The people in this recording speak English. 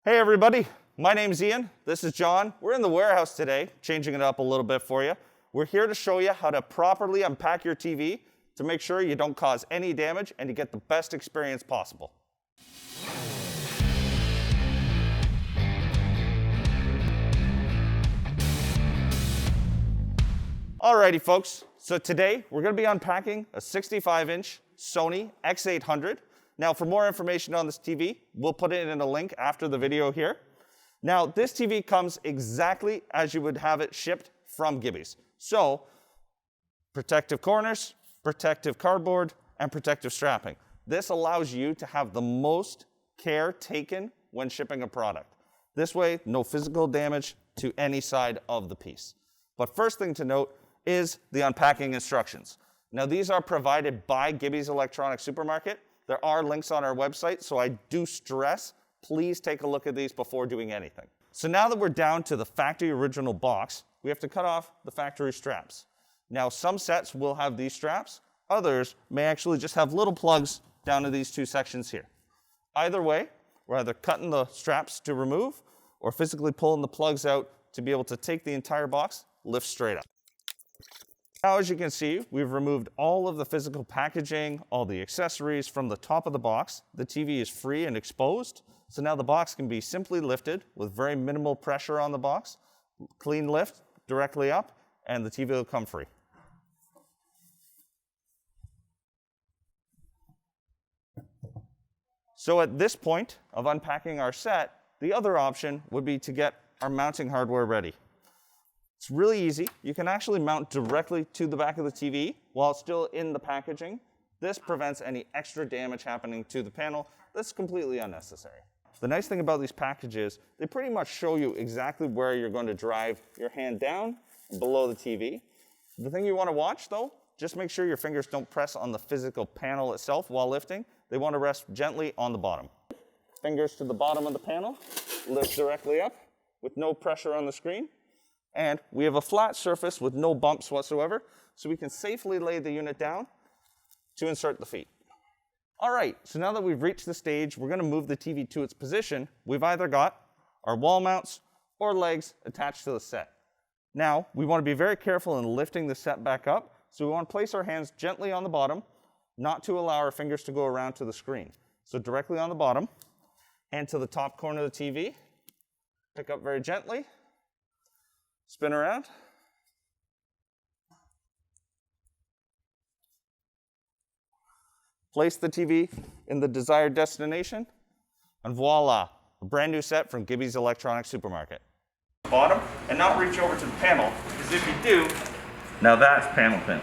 Hey everybody, my name's Ian, this is John. We're in the warehouse today, changing it up a little bit for you. We're here to show you how to properly unpack your TV to make sure you don't cause any damage and you get the best experience possible. Alrighty folks, so today we're going to be unpacking a 65-inch Sony X800. Now for more information on this TV, we'll put it in a link after the video here. Now this TV comes exactly as you would have it shipped from Gibbys. So protective corners, protective cardboard, and protective strapping. This allows you to have the most care taken when shipping a product. This way, no physical damage to any side of the piece. But first thing to note is the unpacking instructions. Now these are provided by Gibbys Electronics Supermarket. There are links on our website, so I do stress, please take a look at these before doing anything. So now that we're down to the factory original box, we have to cut off the factory straps. Now some sets will have these straps, others may actually just have little plugs down to these two sections here. Either way, we're either cutting the straps to remove or physically pulling the plugs out to be able to take the entire box, lift straight up. Now, as you can see, we've removed all of the physical packaging, all the accessories from the top of the box. The TV is free and exposed, so now the box can be simply lifted with very minimal pressure on the box, clean lift directly up, and the TV will come free. So at this point of unpacking our set, the other option would be to get our mounting hardware ready. It's really easy. You can actually mount directly to the back of the TV while it's still in the packaging. This prevents any extra damage happening to the panel that's completely unnecessary. The nice thing about these packages, they pretty much show you exactly where you're going to drive your hand down below the TV. The thing you want to watch though, just make sure your fingers don't press on the physical panel itself while lifting. They want to rest gently on the bottom. Fingers to the bottom of the panel, lift directly up with no pressure on the screen. And we have a flat surface with no bumps whatsoever, so we can safely lay the unit down to insert the feet. All right, so now that we've reached the stage, we're going to move the TV to its position. We've either got our wall mounts or legs attached to the set. Now, we want to be very careful in lifting the set back up, so we want to place our hands gently on the bottom, not to allow our fingers to go around to the screen. So directly on the bottom, hand to the top corner of the TV, pick up very gently, spin around. Place the TV in the desired destination, and voila, a brand new set from Gibbys Electronics Supermarket. Bottom, and not reach over to the panel, because if you do, now that's panel pinch.